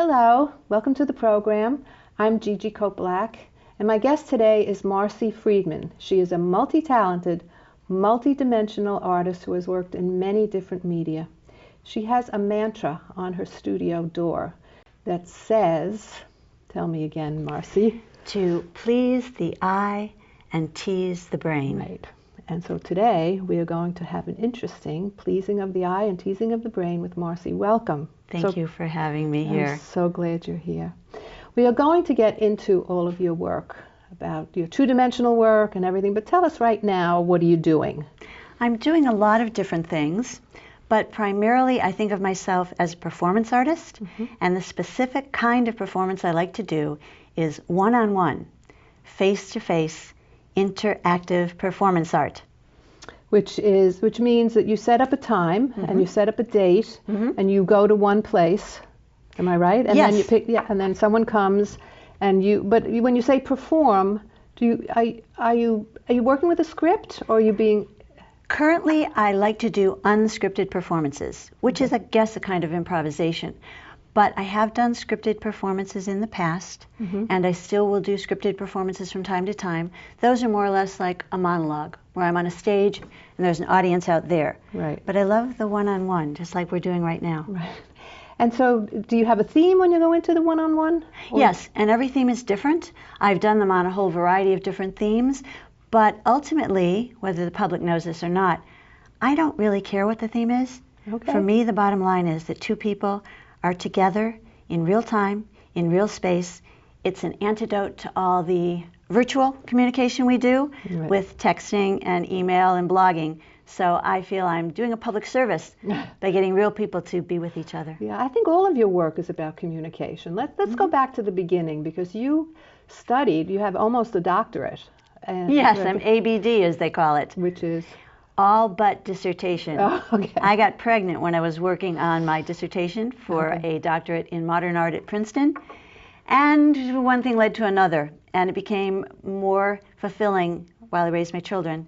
Hello, welcome to the program. I'm Gigi Cope-Black, and my guest today is Marcy Freedman. She is a multi-talented, multi-dimensional artist who has worked in many different media. She has a mantra on her studio door that says, tell me again, Marcy. To please the eye and tease the brain. Right. And so today we are going to have an interesting pleasing of the eye and teasing of the brain with Marcy. Welcome. Thank you for having me here. I'm so glad you're here. We are going to get into all of your work, about your two-dimensional work and everything, but tell us right now, what are you doing? I'm doing a lot of different things, but primarily I think of myself as a performance artist, and the specific kind of performance I like to do is one-on-one, face-to-face, interactive performance art. Which means that you set up a time and you set up a date and you go to one place. Am I right? And yes. Then you pick, and then someone comes and when you say perform, are you working with a script, or are you being? Currently, I like to do unscripted performances, which is, I guess, a kind of improvisation. But I have done scripted performances in the past, and I still will do scripted performances from time to time. Those are more or less like a monologue, where I'm on a stage and there's an audience out there. Right. But I love the one-on-one, just like we're doing right now. Right. And so, do you have a theme when you go into the one-on-one? Yes, and every theme is different. I've done them on a whole variety of different themes, but ultimately, whether the public knows this or not, I don't really care what the theme is. Okay. For me, the bottom line is that two people are together in real time, in real space. It's an antidote to all the virtual communication we do with texting and email and blogging. So I feel I'm doing a public service by getting real people to be with each other. Yeah, I think all of your work is about communication. Let's go back to the beginning, because you have almost a doctorate. And yes, I'm ABD, as they call it. Which is? All but dissertation. Oh, okay. I got pregnant when I was working on my dissertation for a doctorate in modern art at Princeton. And one thing led to another, and it became more fulfilling while I raised my children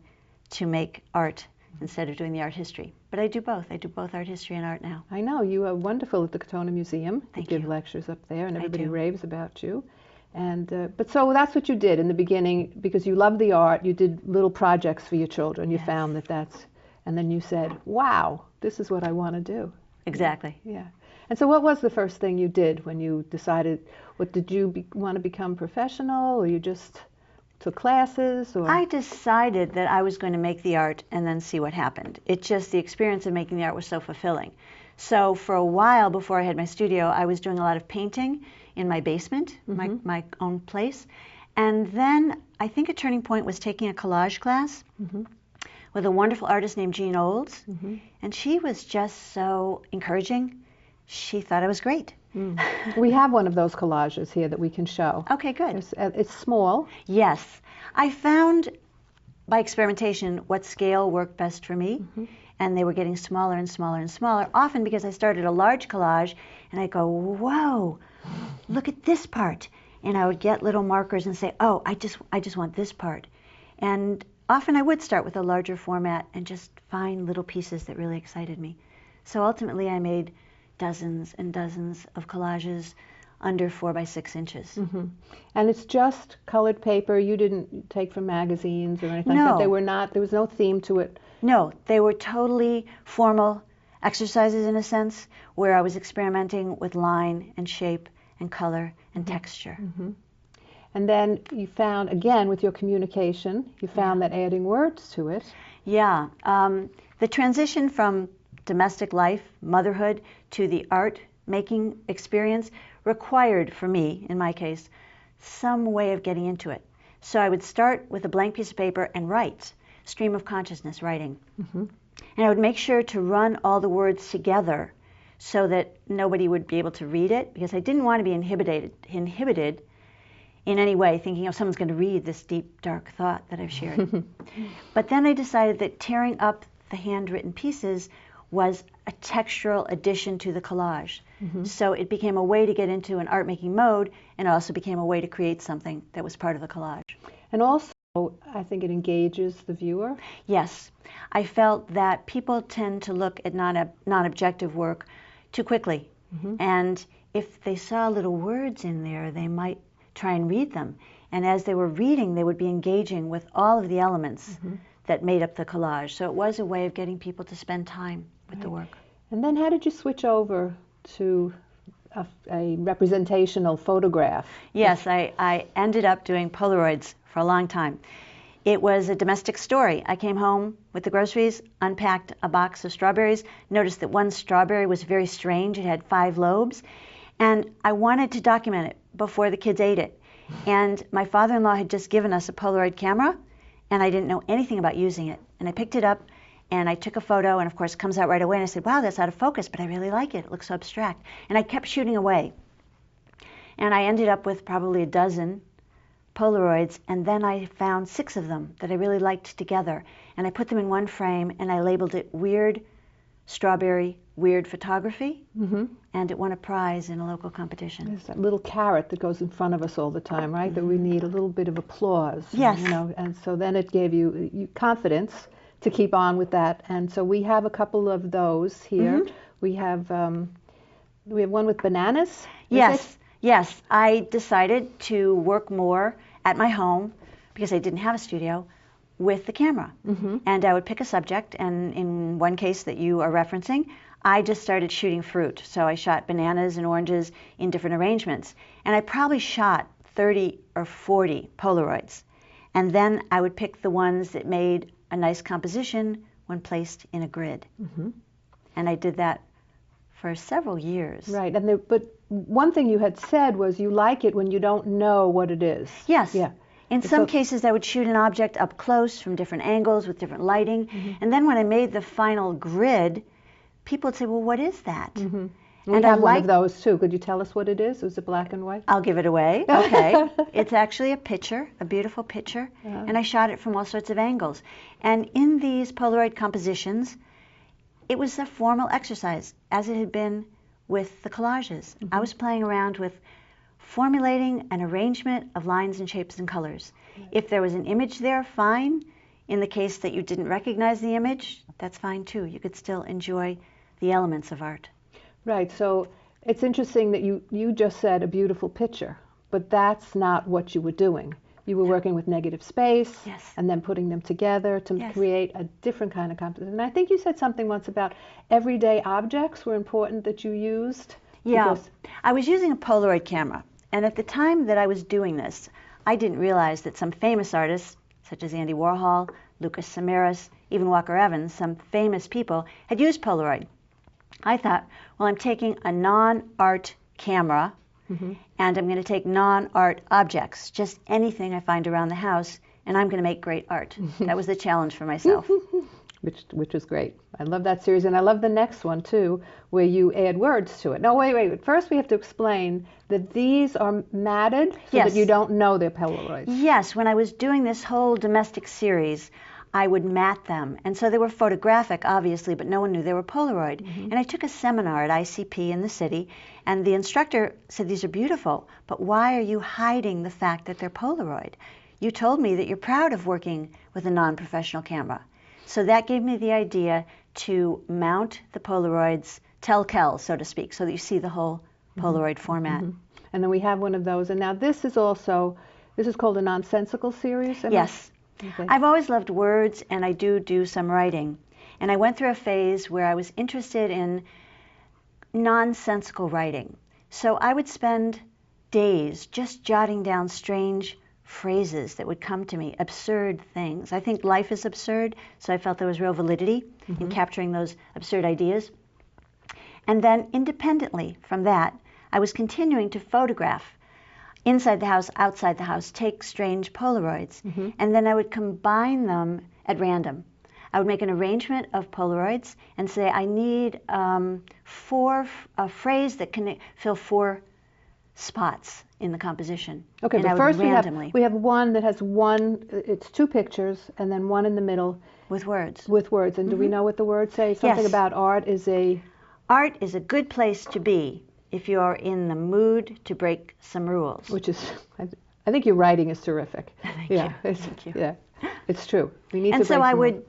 to make art instead of doing the art history. But I do both. I do both art history and art now. I know. You are wonderful at the Katona Museum. Thank you. You Give lectures up there, and everybody do. raves about you. And but so that's what you did in the beginning, because you loved the art. You did little projects for your children. You found and then you said, wow, this is what I want to do. Exactly. Yeah. And so what was the first thing you did when you decided, did you want to become professional, or you just took classes? Or? I decided that I was going to make the art and then see what happened. The experience of making the art was so fulfilling. So for a while before I had my studio, I was doing a lot of painting in my basement, my own place. And then I think a turning point was taking a collage class with a wonderful artist named Jean Olds. And she was just so encouraging. She thought I was great. We have one of those collages here that we can show. Okay, good. It's small. Yes. I found by experimentation what scale worked best for me. And they were getting smaller and smaller and smaller, often because I started a large collage and I go, whoa, look at this part. And I would get little markers and say, oh, I just want this part. And often I would start with a larger format and just find little pieces that really excited me. So ultimately I made dozens and dozens of collages under 4 by 6 inches. And it's just colored paper. You didn't take from magazines or anything like that. There was no theme to it. No, they were totally formal exercises in a sense, where I was experimenting with line and shape and color and texture. And then you found, again, with your communication, you found that adding words to it. Yeah, the transition from domestic life, motherhood, to the art making experience required, for me, in my case, some way of getting into it. So I would start with a blank piece of paper and write, stream of consciousness writing. And I would make sure to run all the words together so that nobody would be able to read it, because I didn't want to be inhibited in any way, thinking, oh, someone's going to read this deep, dark thought that I've shared. But then I decided that tearing up the handwritten pieces was a textural addition to the collage. So it became a way to get into an art-making mode, and also became a way to create something that was part of the collage. And also, I think it engages the viewer. Yes. I felt that people tend to look at non-objective work too quickly. And if they saw little words in there, they might try and read them. And as they were reading, they would be engaging with all of the elements that made up the collage. So it was a way of getting people to spend time with the work. And then how did you switch over to a representational photograph? Yes, I ended up doing Polaroids for a long time. It was a domestic story. I came home with the groceries, unpacked a box of strawberries, noticed that one strawberry was very strange. It had 5 lobes, and I wanted to document it before the kids ate it. And my father-in-law had just given us a Polaroid camera, and I didn't know anything about using it. And I picked it up, and I took a photo, and of course it comes out right away, and I said, wow, that's out of focus, but I really like it. It looks so abstract. And I kept shooting away. And I ended up with probably a dozen Polaroids, and then I found 6 of them that I really liked together. And I put them in one frame, and I labeled it Weird Strawberry Weird Photography, and it won a prize in a local competition. There's that little carrot that goes in front of us all the time, right? That we need a little bit of applause. Yes. You know, and so then it gave you confidence to keep on with that. And so we have a couple of those here. We have one with bananas. Yes. Yes, I decided to work more at my home because I didn't have a studio with the camera. And I would pick a subject, and in one case that you are referencing, I just started shooting fruit. So I shot bananas and oranges in different arrangements. And I probably shot 30 or 40 Polaroids. And then I would pick the ones that made a nice composition when placed in a grid. And I did that for several years. Right, and but one thing you had said was you like it when you don't know what it is. Yes. Yeah. In some cases, I would shoot an object up close from different angles with different lighting. And then when I made the final grid, people would say, well, what is that? We have one of those too. Could you tell us what it is? Is it black and white? I'll give it away. Okay. It's actually a picture, a beautiful picture. And I shot it from all sorts of angles. And in these Polaroid compositions, it was a formal exercise, as it had been with the collages. I was playing around with formulating an arrangement of lines and shapes and colors. If there was an image there, fine. In the case that you didn't recognize the image, that's fine too. You could still enjoy the elements of art. Right, so it's interesting that you just said a beautiful picture, but that's not what you were doing. You were working with negative space and then putting them together to create a different kind of composition. And I think you said something once about everyday objects were important that you used. Yeah, I was using a Polaroid camera. And at the time that I was doing this, I didn't realize that some famous artists, such as Andy Warhol, Lucas Samaras, even Walker Evans, some famous people, had used Polaroid. I thought, well, I'm taking a non-art camera, and I'm going to take non-art objects, just anything I find around the house, and I'm going to make great art. That was the challenge for myself. Which was great. I love that series, and I love the next one too, where you add words to it. No, wait. First we have to explain that these are matted so that you don't know they're Polaroids. Yes, when I was doing this whole domestic series, I would mat them. And so they were photographic, obviously, but no one knew they were Polaroid. And I took a seminar at ICP in the city, and the instructor said, these are beautiful, but why are you hiding the fact that they're Polaroid? You told me that you're proud of working with a non-professional camera. So that gave me the idea to mount the Polaroids tel-quel, so to speak, so that you see the whole Polaroid format. And then we have one of those. And now this is called a nonsensical series? Yes. Okay. I've always loved words, and I do some writing. And I went through a phase where I was interested in nonsensical writing. So I would spend days just jotting down strange phrases that would come to me, absurd things. I think life is absurd, so I felt there was real validity in capturing those absurd ideas. And then independently from that, I was continuing to photograph inside the house, outside the house, take strange Polaroids, and then I would combine them at random. I would make an arrangement of Polaroids and say, I need a phrase that can fill 4 spots in the composition. Okay, but first we have one that has it's 2 pictures, and then one in the middle. With words. With words, and do we know what the words say? Something about art is a good place to be if you're in the mood to break some rules. Which is, I think your writing is terrific. Thank you. Thank you. Yeah, it's true. We need and to break so I some would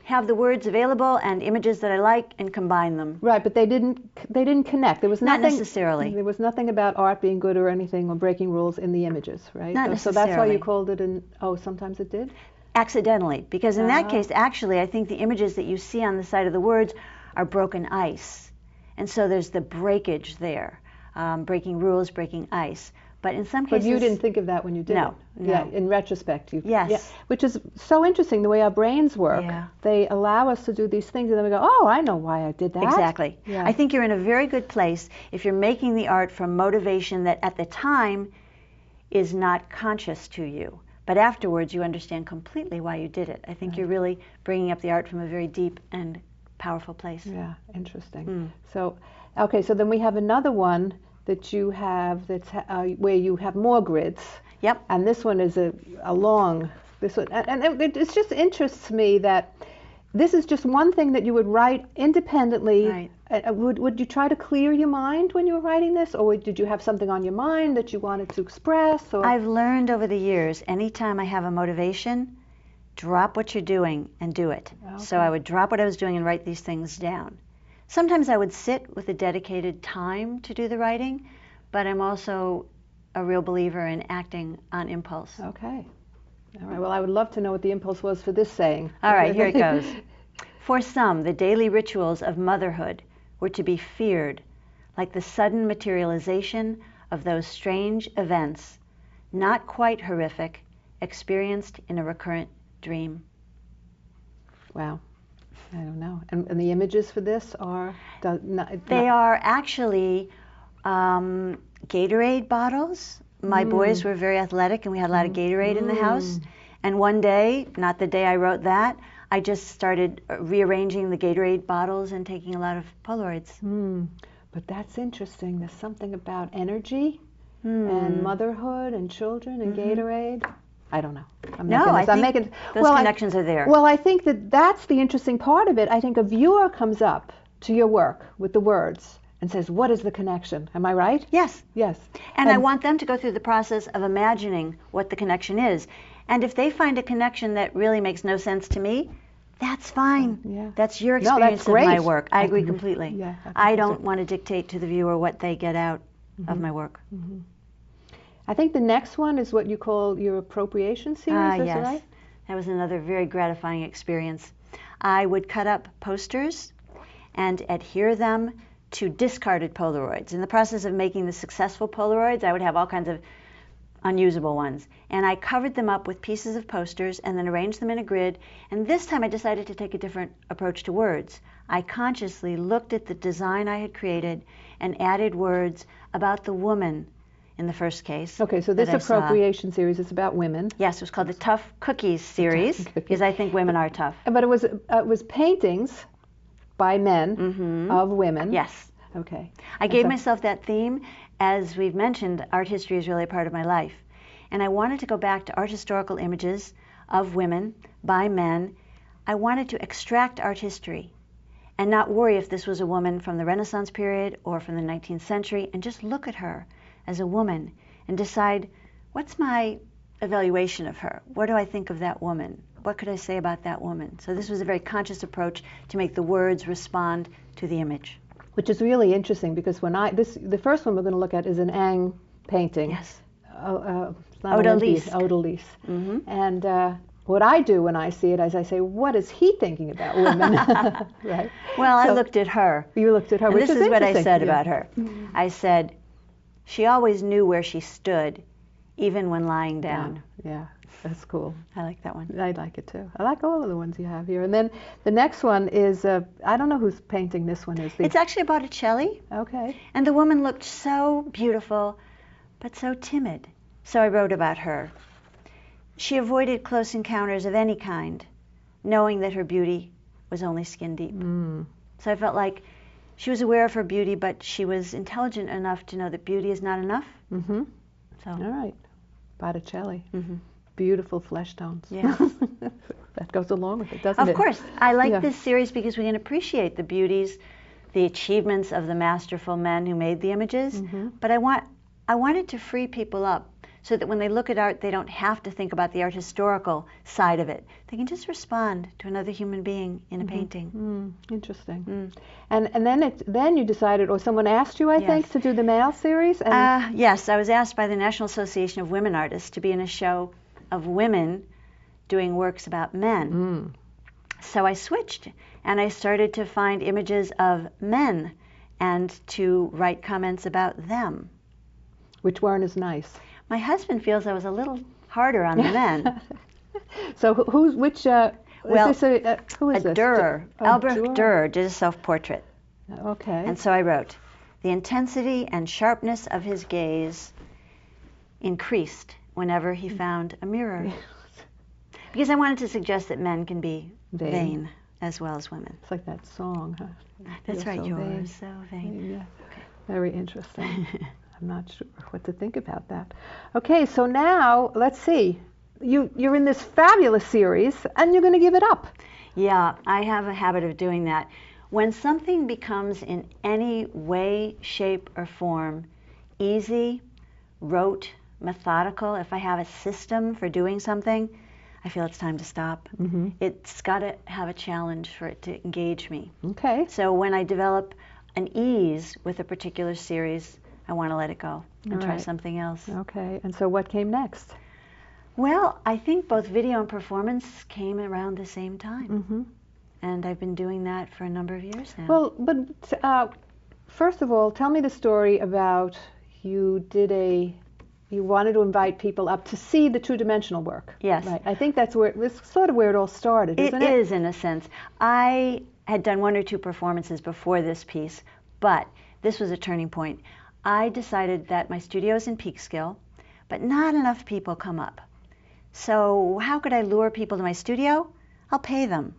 have the words available and images that I like and combine them. Right, but they didn't connect. There was Not nothing, necessarily. There was nothing about art being good or anything or breaking rules in the images, right? Not So necessarily. that's why you called it sometimes it did? Accidentally, because in that case, actually, I think the images that you see on the side of the words are broken ice. And so there's the breakage there, breaking rules, breaking ice. But in some cases... But you didn't think of that when you did it. No. Yeah, in retrospect. Yes. Yeah, which is so interesting, the way our brains work. Yeah. They allow us to do these things, and then we go, oh, I know why I did that. Exactly. Yeah. I think you're in a very good place if you're making the art from motivation that at the time is not conscious to you. But afterwards, you understand completely why you did it. I think you're really bringing up the art from a very deep and powerful place. Yeah, interesting. So, okay, so then we have another one that you have that's where you have more grids. Yep. And this one is a long, this one, and it just interests me that this is just one thing that you would write independently. Right. Would you try to clear your mind when you were writing this, or did you have something on your mind that you wanted to express? Or? I've learned over the years, anytime I have a motivation, drop what you're doing and do it. Okay. So I would drop what I was doing and write these things down. Sometimes I would sit with a dedicated time to do the writing, but I'm also a real believer in acting on impulse. Okay. All right. Well, I would love to know what the impulse was for this saying. All right, here it goes. For some, the daily rituals of motherhood were to be feared, like the sudden materialization of those strange events, not quite horrific, experienced in a recurrent dream. Wow. I don't know. And the images for this are? They are actually Gatorade bottles. My boys were very athletic, and we had a lot of Gatorade in the house. And one day, not the day I wrote that, I just started rearranging the Gatorade bottles and taking a lot of Polaroids. But that's interesting. There's something about energy and motherhood and children and Gatorade. I don't know. I think those connections are there. Well, I think that's the interesting part of it. I think a viewer comes up to your work with the words and says, what is the connection? Am I right? Yes. Yes. And I want them to go through the process of imagining what the connection is. And if they find a connection that really makes no sense to me, that's fine. Yeah. That's your experience of my work. I agree completely. Yeah, I don't want to dictate to the viewer what they get out of my work. I think the next one is what you call your appropriation series, is yes. that right? That was another very gratifying experience. I would cut up posters and adhere them to discarded Polaroids. In the process of making the successful Polaroids, I would have all kinds of unusable ones. And I covered them up with pieces of posters and then arranged them in a grid. And this time I decided to take a different approach to words. I consciously looked at the design I had created and added words about the woman in the first case. Okay, so this appropriation series is about women. Yes, it was called the Tough Cookies series because I think women are tough. But it was paintings by men of women. Yes. Okay. I gave myself that theme. As we've mentioned, art history is really a part of my life. And I wanted to go back to art historical images of women by men. I wanted to extract art history and not worry if this was a woman from the Renaissance period or from the 19th century, and just look at her as a woman and decide, what's my evaluation of her? What do I think of that woman? What could I say about that woman? So this was a very conscious approach to make the words respond to the image. Which is really interesting because the first one we're going to look at is an Ang painting. Yes. Odalisque. And what I do when I see it is I say, what is he thinking about women? Right. Well, I looked at her. You looked at her, and which this is is what I said interesting. about her. I said, she always knew where she stood, even when lying down. Yeah, that's cool. I like that one. I like it too. I like all of the ones you have here. And then the next one is, I don't know whose painting this one is. It's actually a Botticelli. Okay. And the woman looked so beautiful, but so timid. So I wrote about her. She avoided close encounters of any kind, knowing that her beauty was only skin deep. So I felt like she was aware of her beauty, but she was intelligent enough to know that beauty is not enough. So. All right. Botticelli. Beautiful flesh tones. Yeah. That goes along with it, doesn't it? Of course. I like this series because we can appreciate the beauties, the achievements of the masterful men who made the images. But I wanted to free people up so that when they look at art, they don't have to think about the art historical side of it. They can just respond to another human being in a painting. Interesting. And then you decided, or someone asked you, I think, to do the male series? And Yes, I was asked by the National Association of Women Artists to be in a show of women doing works about men. So I switched, and I started to find images of men and to write comments about them. Which weren't as nice. My husband feels I was a little harder on the men. So who is this? Who is this? Dürer. Albrecht Dürer did a self-portrait. Okay. And so I wrote, the intensity and sharpness of his gaze increased whenever he found a mirror. Because I wanted to suggest that men can be vain as well as women. It's like that song, huh? That's right, you're vain. so vain. Yeah. Okay. Very interesting. I'm not sure what to think about that. Okay, so now, let's see. You're in this fabulous series, and you're going to give it up. Yeah, I have a habit of doing that. When something becomes in any way, shape, or form easy, rote, methodical, if I have a system for doing something, I feel it's time to stop. It's got to have a challenge for it to engage me. Okay. So when I develop an ease with a particular series, I want to let it go and try something else. Okay, and so what came next? Well, I think both video and performance came around the same time. And I've been doing that for a number of years now. Well, but first of all, tell me the story about you wanted to invite people up to see the two-dimensional work. Yes. Right. I think that's sort of where it all started, isn't it? It is, in a sense. I had done 1 or 2 performances before this piece, but this was a turning point. I decided that my studio is in Peekskill, but not enough people come up. So how could I lure people to my studio? I'll pay them.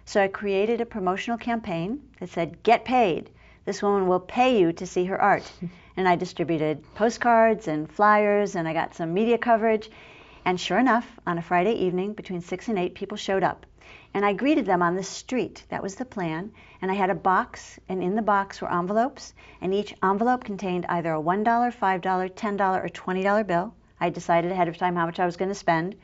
So I created a promotional campaign that said, get paid. This woman will pay you to see her art. And I distributed postcards and flyers, and I got some media coverage. And sure enough, on a Friday evening between 6 and 8, people showed up. And I greeted them on the street. That was the plan. And I had a box, and in the box were envelopes, and each envelope contained either a $1, $5, $10, or $20 bill. I decided ahead of time how much I was going to spend.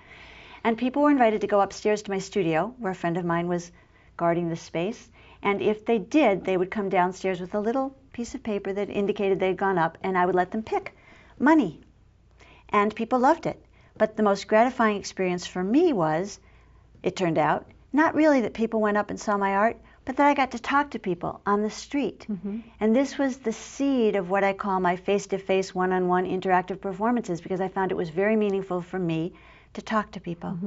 And people were invited to go upstairs to my studio, where a friend of mine was guarding the space. And if they did, they would come downstairs with a little piece of paper that indicated they'd gone up, and I would let them pick money. And people loved it. But the most gratifying experience for me was, it turned out, not really that people went up and saw my art, but that I got to talk to people on the street. And this was the seed of what I call my face-to-face, one-on-one interactive performances, because I found it was very meaningful for me to talk to people,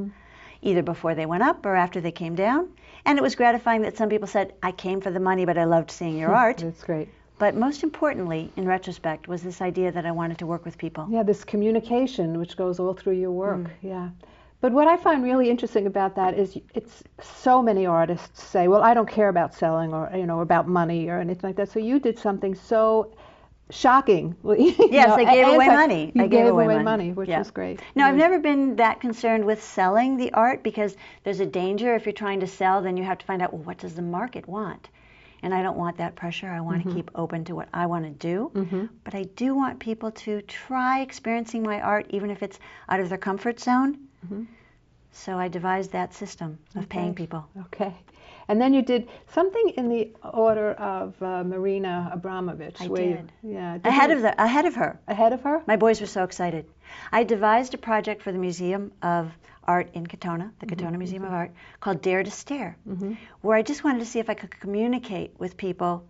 either before they went up or after they came down. And it was gratifying that some people said, I came for the money, but I loved seeing your art. That's great. But most importantly, in retrospect, was this idea that I wanted to work with people. Yeah, this communication, which goes all through your work. Yeah. But what I find really interesting about that is it's so many artists say, well, I don't care about selling or, about money or anything like that. So you did something so shocking. Yes, I gave away money. You gave away money, which was great. No, I've never been that concerned with selling the art, because there's a danger if you're trying to sell, then you have to find out, well, what does the market want? And I don't want that pressure. I want to keep open to what I want to do. But I do want people to try experiencing my art, even if it's out of their comfort zone. So I devised that system of paying people. Okay. And then you did something in the order of Marina Abramovich. I did. Yeah. Ahead of her. Ahead of her? My boys were so excited. I devised a project for the Museum of Art in Katona, the Katona Museum of Art, called Dare to Stare, where I just wanted to see if I could communicate with people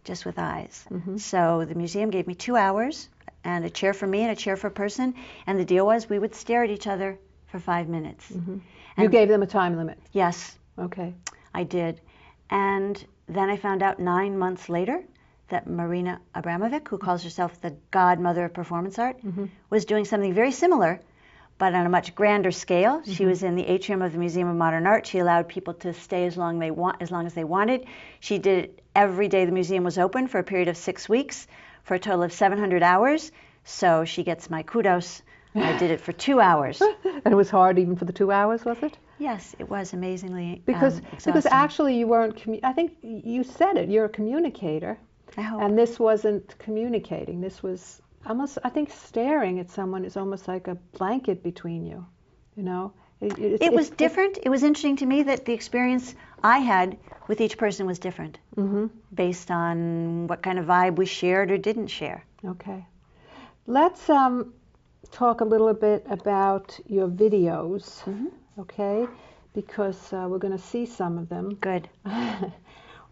just with eyes. So the museum gave me 2 hours, and a chair for me and a chair for a person, and the deal was we would stare at each other for 5 minutes. You gave them a time limit? Yes. Okay. I did. And then I found out 9 months later that Marina Abramovic, who calls herself the godmother of performance art, was doing something very similar, but on a much grander scale. She was in the atrium of the Museum of Modern Art. She allowed people to stay as long as they wanted. She did it every day the museum was open for a period of 6 weeks, for a total of 700 hours. So she gets my kudos. I did it for 2 hours. And it was hard even for the 2 hours, was it? Yes, it was amazingly because exhausting. Actually you weren't, I think you said it, you're a communicator. I hope. And this wasn't communicating, this was almost, I think staring at someone is almost like a blanket between you, you know? It was different. It was interesting to me that the experience I had with each person was different based on what kind of vibe we shared or didn't share. Okay. Let's talk a little bit about your videos, okay? Because we're going to see some of them. Good.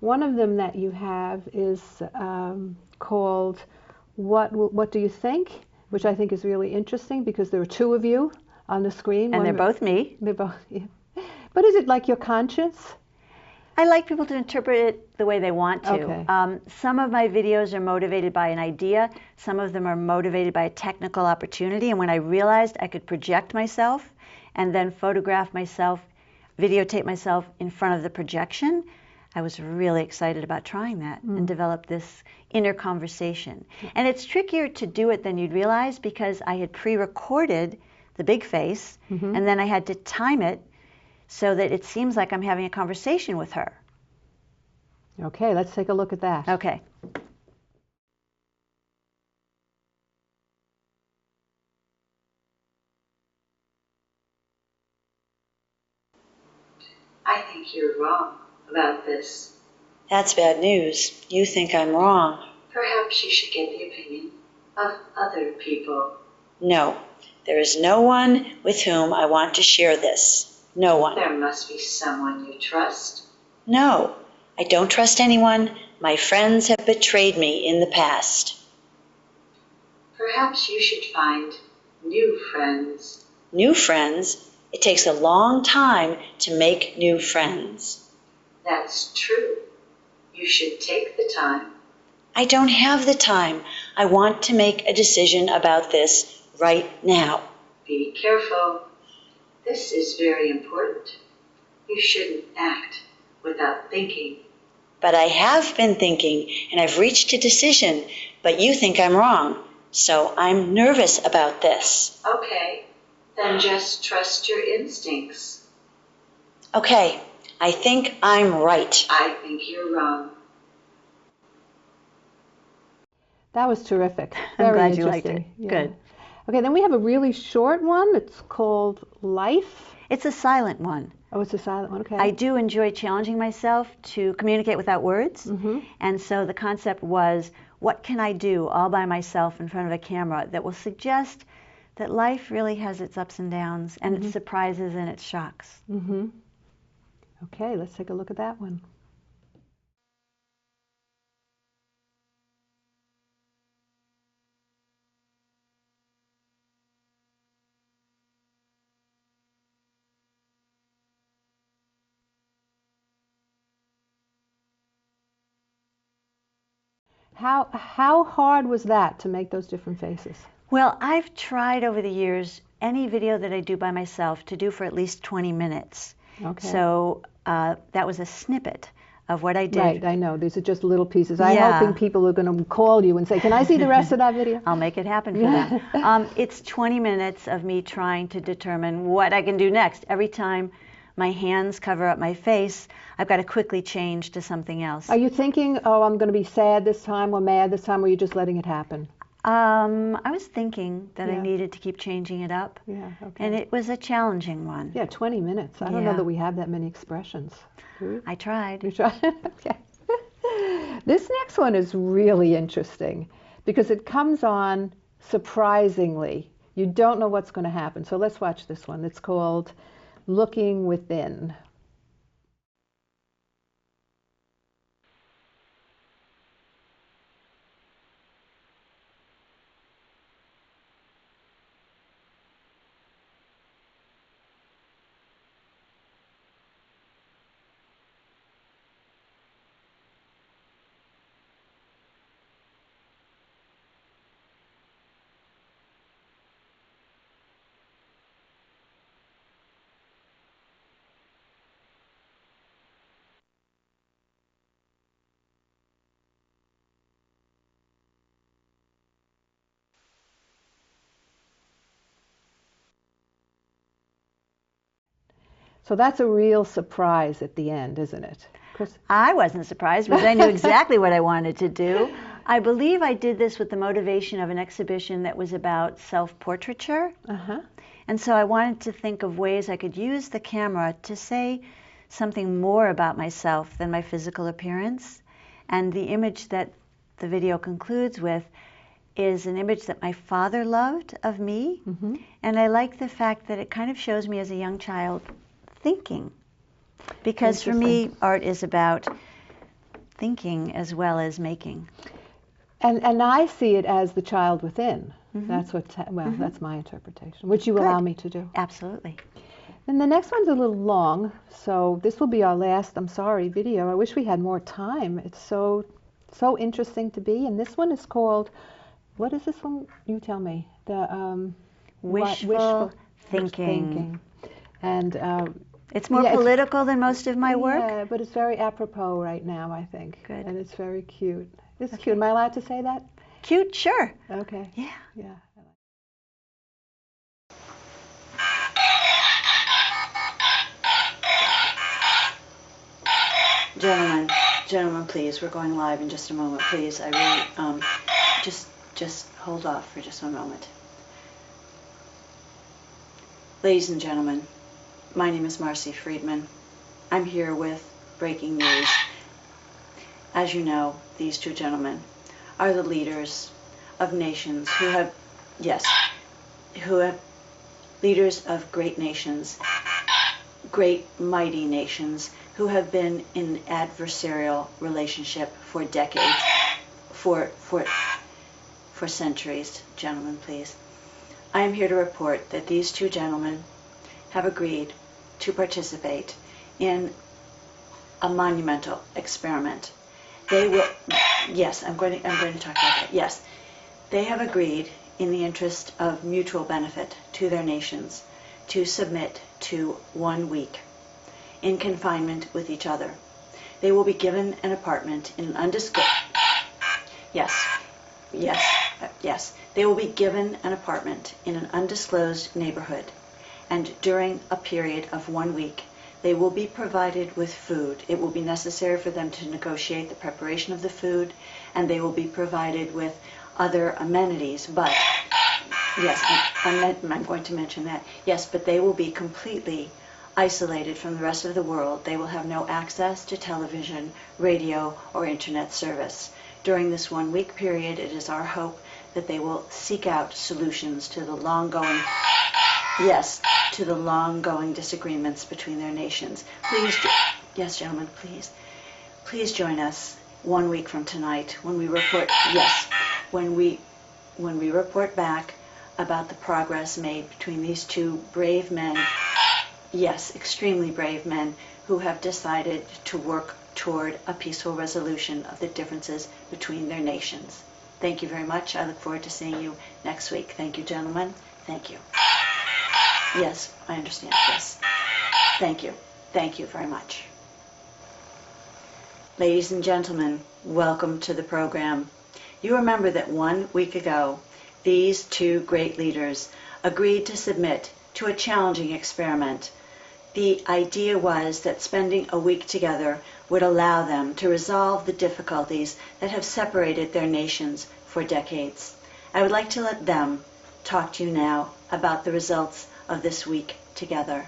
One of them that you have is called What Do You Think? Which I think is really interesting because there are two of you on the screen. And they're both me. They're both, yeah. But is it like your conscience? I like people to interpret it the way they want to. Okay. Some of my videos are motivated by an idea. Some of them are motivated by a technical opportunity. And when I realized I could project myself and then photograph myself, videotape myself in front of the projection, I was really excited about trying that and develop this inner conversation. And it's trickier to do it than you'd realize because I had pre-recorded the big face and then I had to time it so that it seems like I'm having a conversation with her. Okay, let's take a look at that. Okay. I think you're wrong about this. That's bad news. You think I'm wrong. Perhaps you should get the opinion of other people. No, there is no one with whom I want to share this. No one. There must be someone you trust. No, I don't trust anyone. My friends have betrayed me in the past. Perhaps you should find new friends. New friends? It takes a long time to make new friends. That's true. You should take the time. I don't have the time. I want to make a decision about this right now. Be careful. This is very important. You shouldn't act without thinking. But I have been thinking, and I've reached a decision, but you think I'm wrong. So I'm nervous about this. Okay, then just trust your instincts. Okay, I think I'm right. I think you're wrong. That was terrific. I'm Very glad you liked it. interesting. Yeah. Good. Okay, then we have a really short one. It's called Life. It's a silent one. Oh, it's a silent one. Okay. I do enjoy challenging myself to communicate without words. And so the concept was, what can I do all by myself in front of a camera that will suggest that life really has its ups and downs and its surprises and its shocks. Okay, let's take a look at that one. How hard was that to make those different faces? Well, I've tried over the years any video that I do by myself to do for at least 20 minutes. Okay. So that was a snippet of what I did. Right, I know. These are just little pieces. I'm Yeah. hoping people are going to call you and say, can I see the rest of that video? I'll make it happen for them. It's 20 minutes of me trying to determine what I can do next. Every time my hands cover up my face, I've got to quickly change to something else. Are you thinking, oh, I'm going to be sad this time or mad this time, or are you just letting it happen? I was thinking that I Yeah. needed to keep changing it up. Yeah, okay. And it was a challenging one. Yeah, 20 minutes. I don't know Yeah. that we have that many expressions. Do we? I tried. You try? Okay. This next one is really interesting because it comes on surprisingly. You don't know what's going to happen. So let's watch this one. It's called Looking Within. So that's a real surprise at the end, isn't it? Chris? I wasn't surprised because I knew exactly what I wanted to do. I believe I did this with the motivation of an exhibition that was about self-portraiture. Uh-huh. And so I wanted to think of ways I could use the camera to say something more about myself than my physical appearance. And the image that the video concludes with is an image that my father loved of me. Mm-hmm. And I like the fact that it kind of shows me as a young child thinking. Because for me, art is about thinking as well as making. And I see it as the child within. Mm-hmm. That's what, that's my interpretation, which you Good. allow me to do. Absolutely. And the next one's a little long, so this will be our last, I'm sorry, video. I wish we had more time. It's so interesting to be. And this one is called, what is this one? You tell me. The Wishful thinking. And it's more political than most of my work. Yeah, but it's very apropos right now, I think. Good. And it's very cute. It's cute. Am I allowed to say that? Cute, sure. Okay. Yeah. Yeah. Gentlemen, please, we're going live in just a moment. Please, I really, just hold off for just one moment. Ladies and gentlemen, my name is Marcy Freedman. I'm here with breaking news. As you know, these two gentlemen are the leaders of nations who have leaders of great nations, great mighty nations, who have been in adversarial relationship for decades, for centuries. Gentlemen, please. I am here to report that these two gentlemen have agreed to participate in a monumental experiment. They will, yes, I'm going to talk about that. Yes, they have agreed in the interest of mutual benefit to their nations to submit to 1 week in confinement with each other. They will be given an apartment in an undisclosed, they will be given an apartment in an undisclosed neighborhood, and during a period of 1 week, they will be provided with food. It will be necessary for them to negotiate the preparation of the food, and they will be provided with other amenities, but, yes, I'm going to mention that, yes, but they will be completely isolated from the rest of the world. They will have no access to television, radio, or internet service. During this 1 week period, it is our hope that they will seek out solutions to the long-going disagreements between their nations. Please, yes, gentlemen, please join us 1 week from tonight when we report, when we report back about the progress made between these two brave men, extremely brave men, who have decided to work toward a peaceful resolution of the differences between their nations. Thank you very much. I look forward to seeing you next week. Thank you, gentlemen. Thank you. Yes, I understand. Yes. Thank you. Thank you very much. Ladies and gentlemen, welcome to the program. You remember that 1 week ago, these two great leaders agreed to submit to a challenging experiment. The idea was that spending a week together would allow them to resolve the difficulties that have separated their nations for decades. I would like to let them talk to you now about the results of this week together.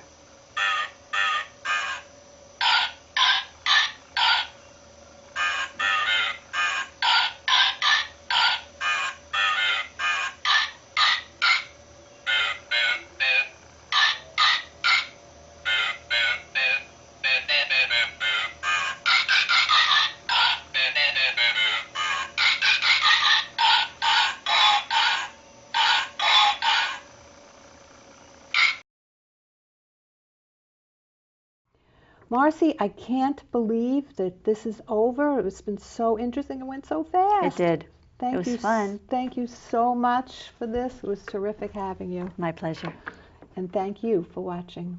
Marcy, I can't believe that this is over. It's been so interesting. It went so fast. It did. Thank It was you. fun. Thank you so much for this. It was terrific having you. My pleasure. And thank you for watching.